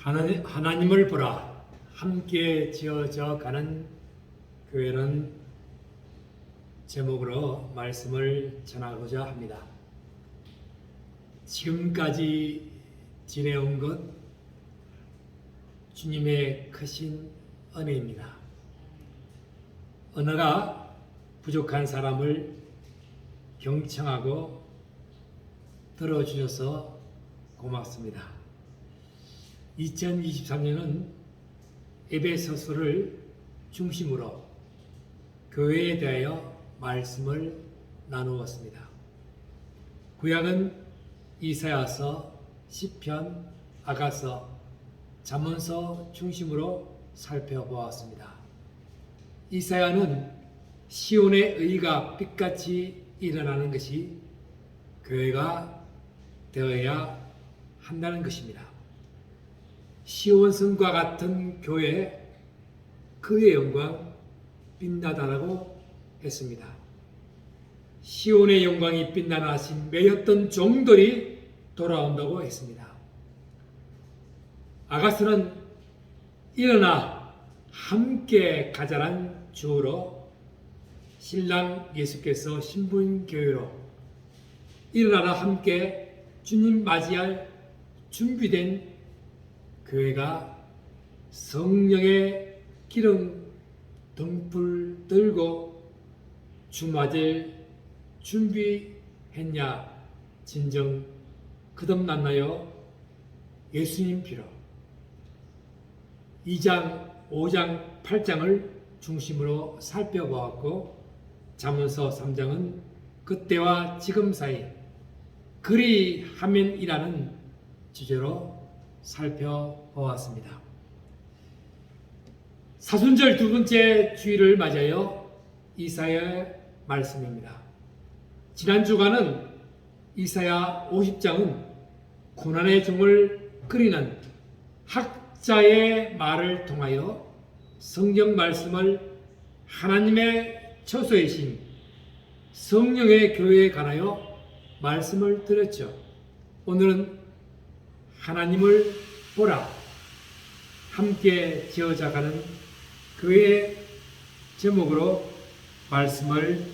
하나님을 보라 함께 지어져 가는 교회는 제목으로 말씀을 전하고자 합니다. 지금까지 지내온 것 주님의 크신 은혜입니다. 언어가 부족한 사람을 경청하고 들어주셔서 고맙습니다. 2023년은 에베소서를 중심으로 교회에 대하여 말씀을 나누었습니다. 구약은 이사야서, 시편, 아가서, 잠언서 중심으로 살펴보았습니다. 이사야는 시온의 의가 빛같이 일어나는 것이 교회가 되어야 한다는 것입니다. 시온성과 같은 교회, 그의 영광 빛나다라고 했습니다. 시온의 영광이 빛나나 하신 매였던 종들이 돌아온다고 했습니다. 아가서는 일어나 함께 가자란 주어로 신랑 예수께서 신부인 교회로 일어나라 함께 주님 맞이할 준비된 교회가 성령의 기름 등불 들고 주 맞을 준비했냐 진정 거듭났나요? 예수님 피로 2장, 5장, 8장을 중심으로 살펴보았고 잠언서 3장은 그때와 지금 사이 그리하면이라는 주제로 살펴보았습니다. 사순절 두 번째 주일을 맞아요. 이사야의 말씀입니다. 지난 주간은 이사야 50장은 고난의 종을 그리는 학자의 말을 통하여 성경 말씀을 하나님의 처소이신 성령의 교회에 관하여 말씀을 드렸죠. 오늘은 하나님을 보라 함께 지어져가는 교회의 제목으로 말씀을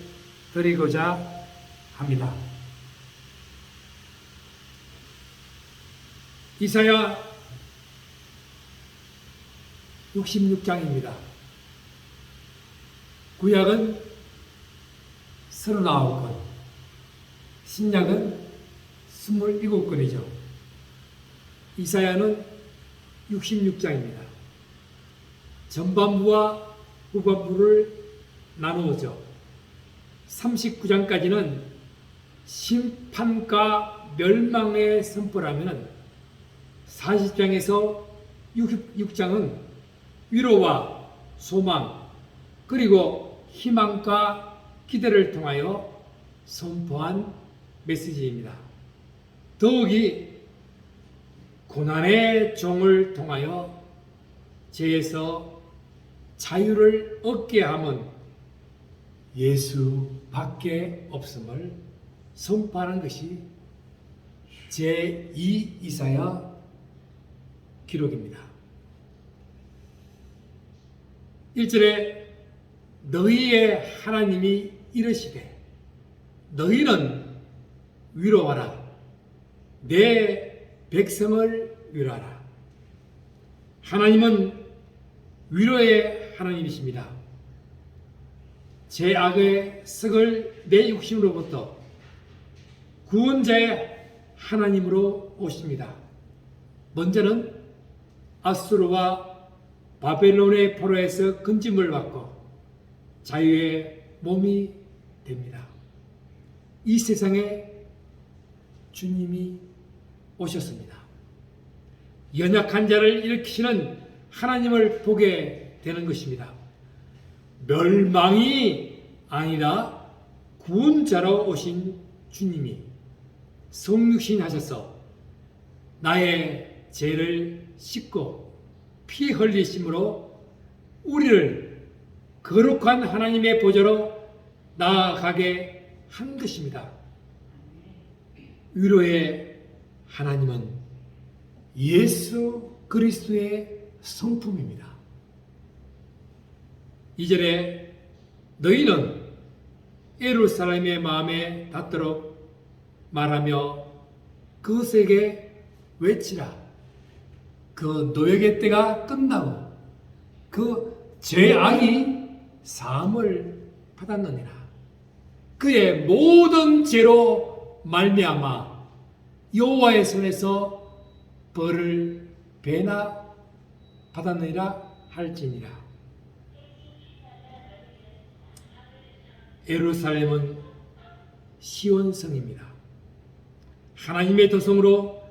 드리고자 합니다. 이사야 66장입니다. 구약은 39권, 신약은 27권이죠. 이사야는 66장입니다. 전반부와 후반부를 나누어져 39장까지는 심판과 멸망의 선포라면 40장에서 66장은 위로와 소망 그리고 희망과 기대를 통하여 선포한 메시지입니다. 더욱이 고난의 종을 통하여 죄에서 자유를 얻게 함은 예수밖에 없음을 선포하는 것이 제2 이사야 기록입니다. 1절에 너희의 하나님이 이르시되 너희는 위로하라 내 백성을 위로하라. 하나님은 위로의 하나님이십니다. 제 악의 썩을 내 육신으로부터 구원자의 하나님으로 오십니다. 먼저는 아수르와 바벨론의 포로에서 건짐을 받고 자유의 몸이 됩니다. 이 세상에 주님이 오셨습니다. 연약한 자를 일으키시는 하나님을 보게 되는 것입니다. 멸망이 아니라 구원자로 오신 주님이 성육신 하셔서 나의 죄를 씻고 피 흘리심으로 우리를 거룩한 하나님의 보좌로 나아가게 한 것입니다. 위로의 하나님은 예수 그리스도의 성품입니다. 2절에 너희는 예루살렘의 마음에 닿도록 말하며 그것에게 외치라. 그 노역의 때가 끝나고 그 죄악이 사함을 받았느니라. 그의 모든 죄로 말미암아 여호와의 손에서 벌을 배나 받았느니라 할지니라. 예루살렘은 시온성입니다. 하나님의 도성으로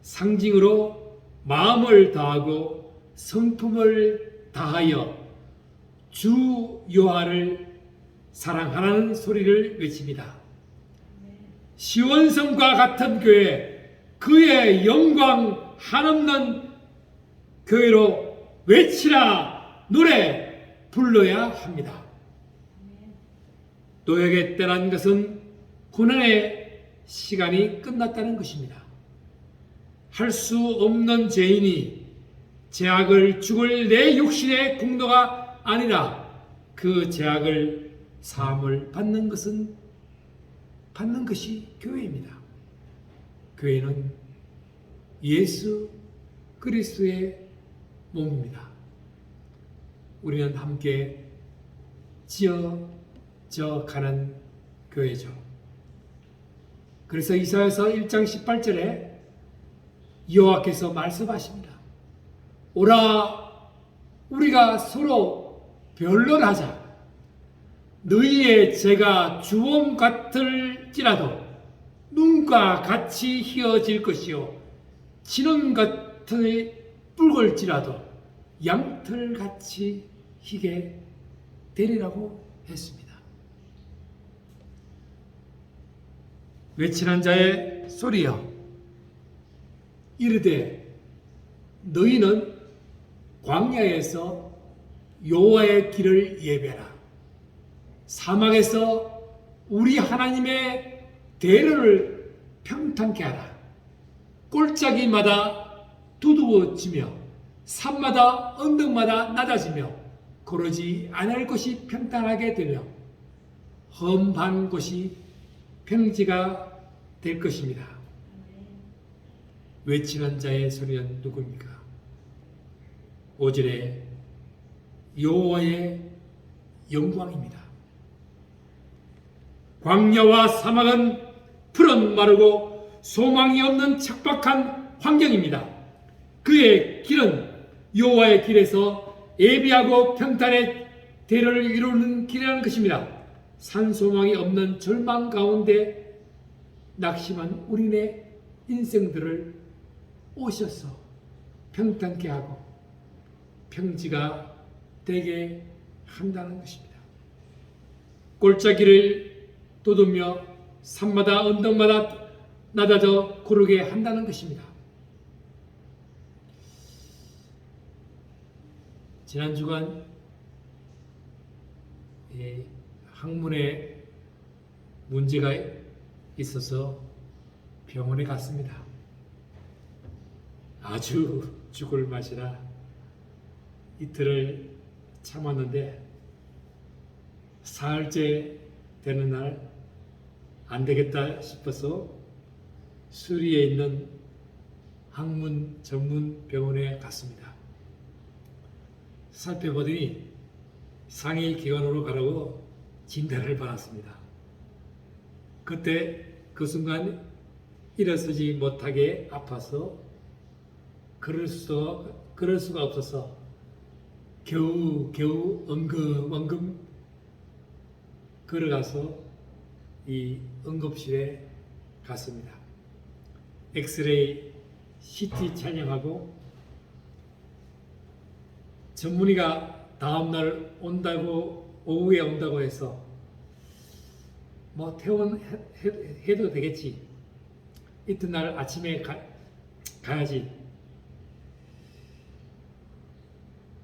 상징으로 마음을 다하고 성품을 다하여 주 여호와를 사랑하라는 소리를 외칩니다. 시온성과 같은 교회, 그의 영광 한없는 교회로 외치라, 노래 불러야 합니다. 노역의 때라는 것은 고난의 시간이 끝났다는 것입니다. 할 수 없는 죄인이 죄악을 죽을 내 육신의 공로가 아니라 그 죄악을 사함을 받는 것이 교회입니다. 교회는 예수 그리스도의 몸입니다. 우리는 함께 지어져 가는 교회죠. 그래서 이사야서 1장 18절에 여호와께서 말씀하십니다. 오라, 우리가 서로 변론하자. 너희의 죄가 주홍 같을지라도 눈과 같이 희어질 것이요 진원 같이 붉을지라도 양털같이 희게 되리라고 했습니다. 외치는 자의 소리여, 이르되 너희는 광야에서 여호와의 길을 예배하라. 사막에서 우리 하나님의 대로를 평탄케 하라. 골짜기마다 두두워지며 산마다 언덕마다 낮아지며 고르지 않을 곳이 평탄하게 되며 험한 곳이 평지가 될 것입니다. 외치는 자의 소리는 누구입니까? 5절에 여호와의 영광입니다. 광야와 사막은 푸른 마르고 소망이 없는 척박한 환경입니다. 그의 길은 여호와의 길에서 예비하고 평탄의 대로를 이루는 길이라는 것입니다. 산소망이 없는 절망 가운데 낙심한 우리네 인생들을 오셔서 평탄케 하고 평지가 되게 한다는 것입니다. 골짜기를 돋우며 산마다 언덕마다 낮아져 고르게 한다는 것입니다. 지난 주간 항문에 문제가 있어서 병원에 갔습니다. 아주 죽을 맛이라 이틀을 참았는데 사흘째 되는 날 안 되겠다 싶어서 수리에 있는 항문 전문 병원에 갔습니다. 살펴보더니 상위 기관으로 가라고 진단을 받았습니다. 그때 그 순간 일어서지 못하게 아파서 그럴 수가 없어서 겨우 엉금 걸어가서 이 응급실에 갔습니다. 엑스레이, CT 촬영하고 전문의가 다음날 오후에 온다고 해서 뭐 퇴원해도 되겠지. 이튿날 아침에 가야지.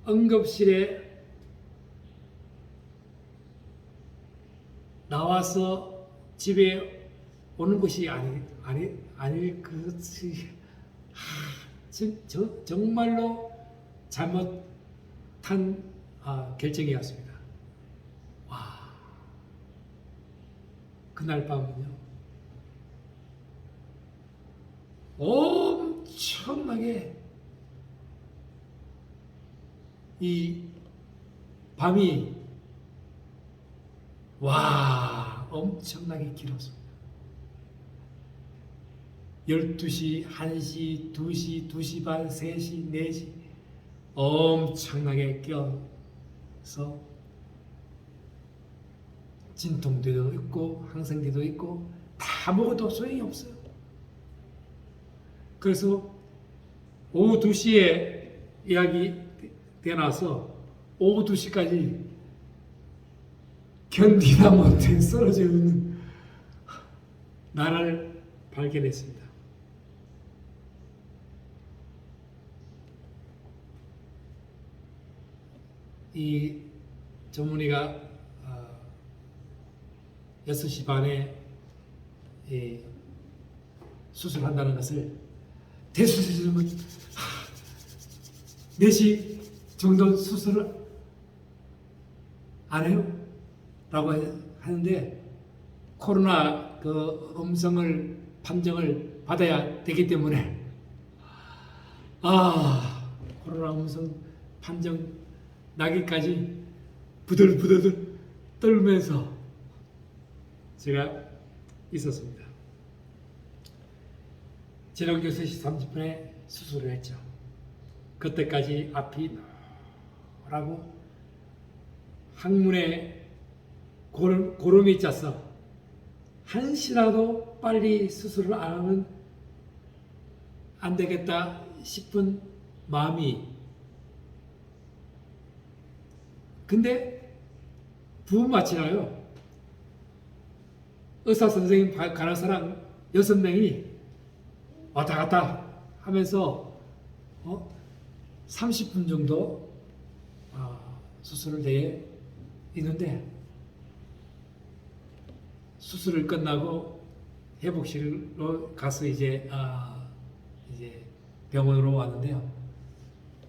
응급실에 나와서 집에 오는 것이 아닐 것이 정말로 잘못한 결정이었습니다. 와, 그날 밤은요 엄청나게 이 밤이 엄청나게 길었습니다. 12시, 1시, 2시, 2시 반, 3시, 4시 엄청나게 껴서 진통제도 있고 항생제도 있고 다 먹어도 소용이 없어요. 그래서 오후 2시에 예약이 되어나서 오후 2시까지 견디다 못해 쓰러져 있는 나를 발견했습니다. 이 전문의가 6시 반에 수술한다는 것을 대수술은 4시 정도 수술을 안 해요? 라고 하는데 코로나 그 음성을 판정을 받아야 되기 때문에 코로나 음성 판정 나기까지 부들부들 떨면서 제가 있었습니다. 저녁 6시 30분에 수술을 했죠. 그때까지 앞이 노랗고 항문에 고름이 짜서 한시라도 빨리 수술을 안 하면 안 되겠다 싶은 마음이, 근데 부분 마치나요? 의사 선생님 간호사랑 6명이 왔다 갔다 하면서 30분 정도 수술을 돼 있는데, 수술을 끝나고 회복실로 가서 이제 병원으로 왔는데요.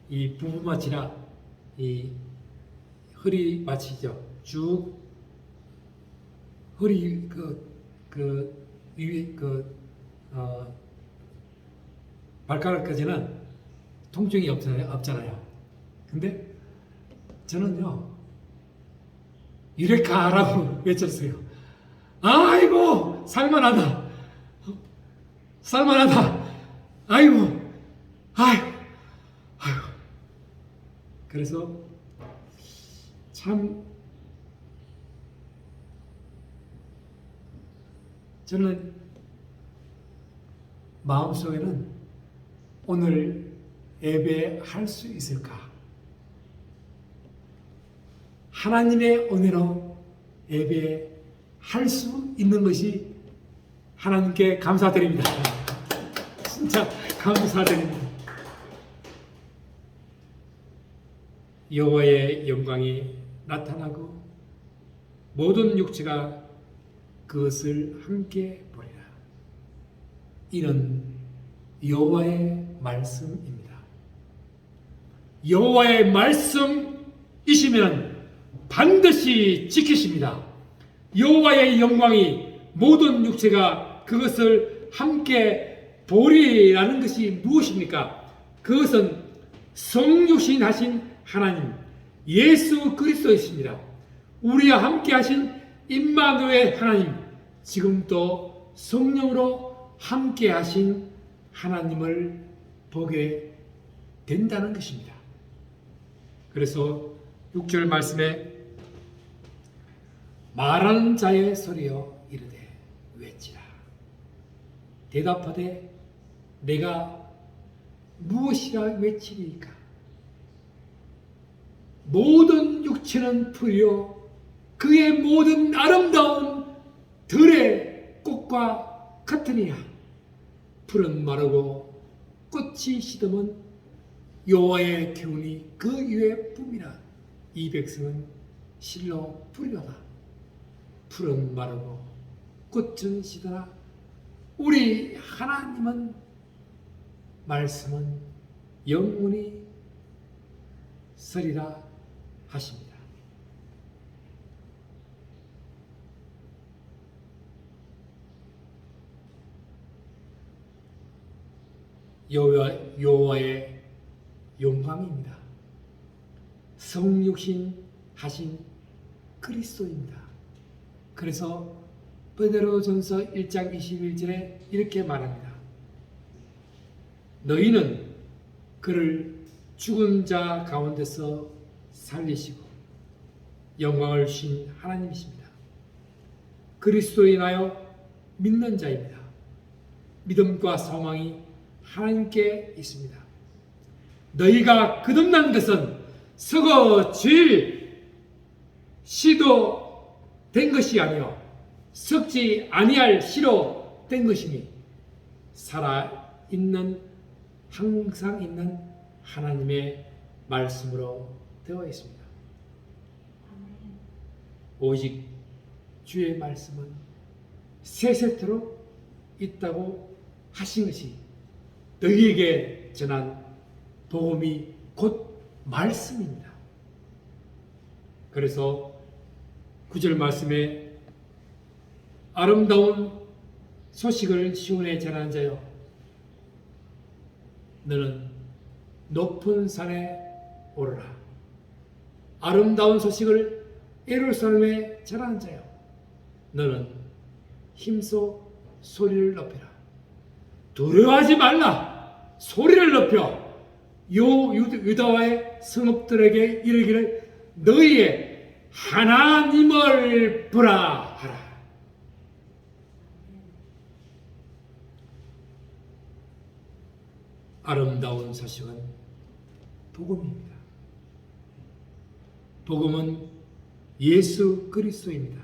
이 부부 마취라 이 허리 마취죠. 쭉 허리 위에 발가락까지는 통증이 없잖아요. 근데 저는요 유레카라고 외쳤어요. 아이고 살만하다, 살만하다, 아이고 그래서 참 저는 마음속에는 오늘 예배할 수 있을까? 하나님의 은혜로 예배할 수 있는 것이 하나님께 감사드립니다. 진짜 감사드립니다. 여호와의 영광이 나타나고 모든 육체가 그것을 함께 보리라. 이는 여호와의 말씀입니다. 여호와의 말씀이시면 반드시 지키십니다. 여호와의 영광이 모든 육체가 그것을 함께 보리라는 것이 무엇입니까? 그것은 성육신 하신 하나님 예수 그리스도이십니다. 우리와 함께 하신 임마누엘 하나님, 지금도 성령으로 함께 하신 하나님을 보게 된다는 것입니다. 그래서 6절 말씀에 말하는 자의 소리여 이르되 외치라. 대답하되 내가 무엇이라 외치리까? 모든 육체는 풀이요 그의 모든 아름다운 들의 꽃과 같으니라. 풀은 마르고 꽃이 시드면 여호와의 기운이 그 위에 뿜이라. 이 백성은 실로 풀이로다. 풀은 마르고 꽃은 시드나 우리 하나님은 말씀은 영원히 서리라 하십니다. 여호와의 영광입니다. 성육신 하신 그리스도입니다. 그래서 베드로전서 1장 21절에 이렇게 말합니다. 너희는 그를 죽은 자 가운데서 살리시고 영광을 주신 하나님이십니다. 그리스도에 인하여 믿는 자입니다. 믿음과 소망이 하나님께 있습니다. 너희가 거듭난 것은 썩어질 씨도 된 것이 아니요 썩지 아니할 씨로 된 것이니 살아있는 항상 있는 하나님의 말씀으로 되어 있습니다. 오직 주의 말씀은 세세토록 있다고 하신 것이 너희에게 전한 복음이 곧 말씀입니다. 그래서 9절 말씀에 아름다운 소식을 시온에 전하는 자여 너는 높은 산에 오르라. 아름다운 소식을 예루살렘에 전하는 자여 너는 힘써 소리를 높여라. 두려워하지 말라. 소리를 높여 유다와의 성읍들에게 이르기를 너희의 하나님을 보라 하라. 아름다운 소식은 복음입니다. 복음은 예수 그리스도입니다.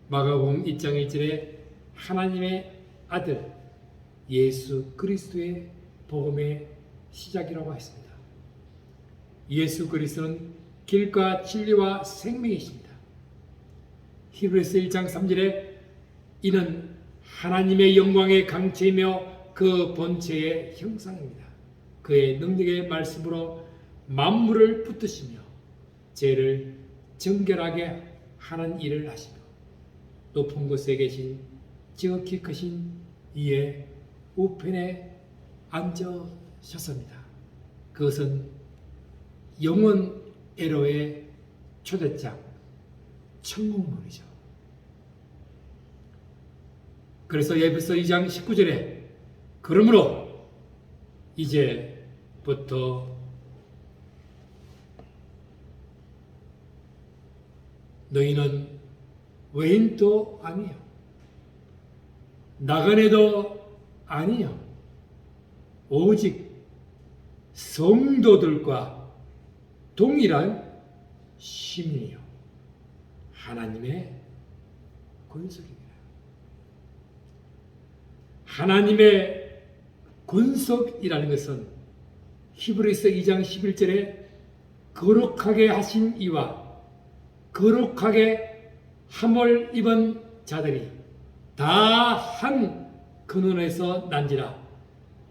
마가복음 1장 1절에 하나님의 아들 예수 그리스도의 복음의 시작이라고 했습니다. 예수 그리스도는 길과 진리와 생명이십니다. 히브리서 1장 3절에 이는 하나님의 영광의 강체이며 그 본체의 형상입니다. 그의 능력의 말씀으로 만물을 붙드시며 죄를 정결하게 하는 일을 하시며 높은 곳에 계신 지극히 크신 이의 우편에 앉으셨습니다. 그것은 영원 애로의 초대장 천국문이죠. 그래서 에베소 2장 19절에 그러므로 이제부터 너희는 외인도 아니요 나그네도 아니요 오직 성도들과 동일한 시민이요 하나님의 권속입니다. 하나님의 권속이라는 것은 히브리서 2장 11절에 거룩하게 하신 이와 거룩하게 함을 입은 자들이 다 한 근원에서 난지라.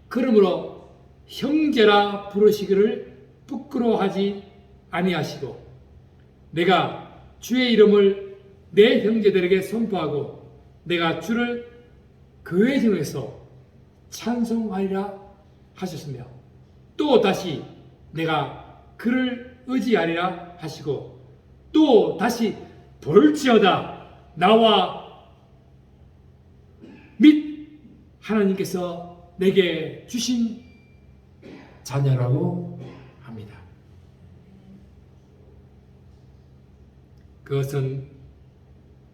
그러므로 형제라 부르시기를 부끄러워하지 아니하시고 내가 주의 이름을 내 형제들에게 선포하고 내가 주를 교회 중에서 찬송하리라 하셨으며 또 다시 내가 그를 의지하리라 하시고 또 다시 볼지어다 나와 및 하나님께서 내게 주신 자녀라고 합니다. 그것은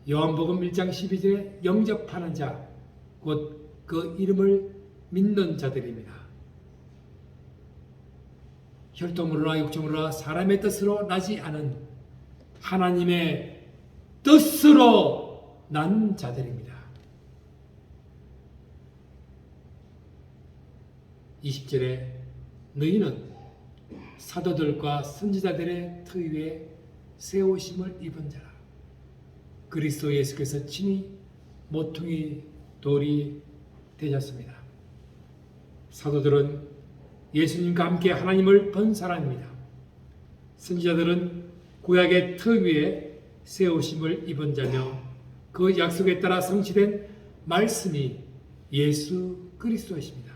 요한복음 1장 12절에 영접하는 자, 곧 그 이름을 믿는 자들입니다. 혈통으로나 육정으로나 사람의 뜻으로 나지 않은 하나님의 뜻으로 난 자들입니다. 20절에 너희는 사도들과 선지자들의 터 위에 세우심을 입은 자라. 그리스도 예수께서 친히 모퉁이 돌이 되셨습니다. 사도들은 예수님과 함께 하나님을 본 사람입니다. 선지자들은 구약의 터 위에 세우심을 입은 자며 그 약속에 따라 성취된 말씀이 예수 그리스도이십니다.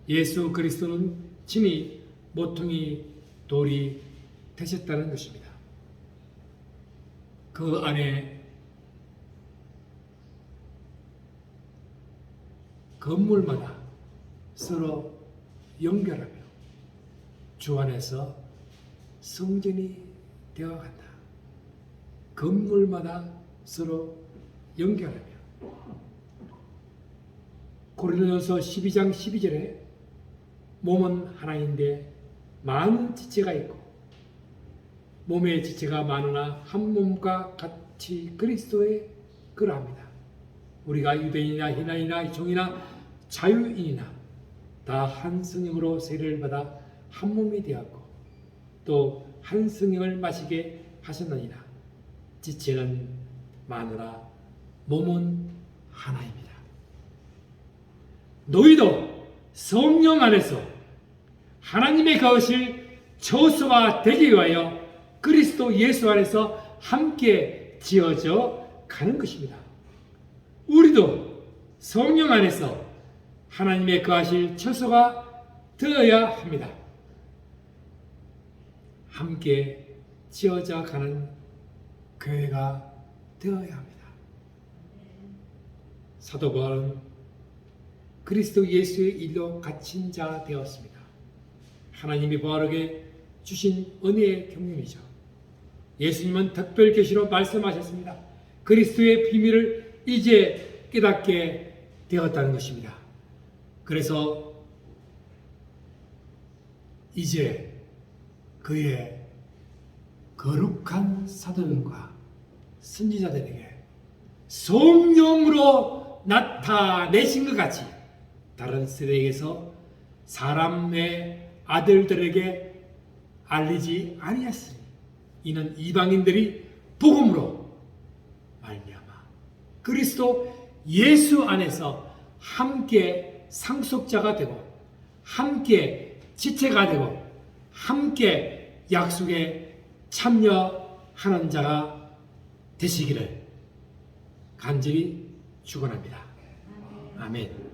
예수 그리스도는 친히 모퉁이 돌이 되셨다는 것입니다. 그 안에 건물마다 서로 연결하며 주 안에서 성전이 되어간다. 건물마다 서로 연결하며 고린도전서 12장 12절에 몸은 하나인데 많은 지체가 있고 몸의 지체가 많으나 한 몸과 같이 그리스도의 그러합니다. 우리가 유대인이나 헬라인이나 종이나 자유인이나 다 한 성령으로 세례를 받아 한 몸이 되었고 또 한 성령을 마시게 하셨느니라. 지체는 많으나 몸은 하나입니다. 너희도 성령 안에서 하나님의 거하실 처소가 되기 위하여 그리스도 예수 안에서 함께 지어져 가는 것입니다. 우리도 성령 안에서 하나님의 거하실 처소가 되어야 합니다. 함께 지어져 가는 교회가 되어야 합니다. 사도 바울은 그리스도 예수의 일로 갇힌 자 되었습니다. 하나님이 바울에게 주신 은혜의 경륜이죠. 예수님은 특별 계시로 말씀하셨습니다. 그리스도의 비밀을 이제 깨닫게 되었다는 것입니다. 그래서 이제 그의 거룩한 사도들과 선지자들에게 성령으로 나타내신 것 같이 다른 세대에게서 사람의 아들들에게 알리지 아니하시니 이는 이방인들이 복음으로 말미암아 그리스도 예수 안에서 함께 상속자가 되고 함께 지체가 되고 함께 약속에 참여하는 자가 되시기를 간절히 축원합니다. 아멘.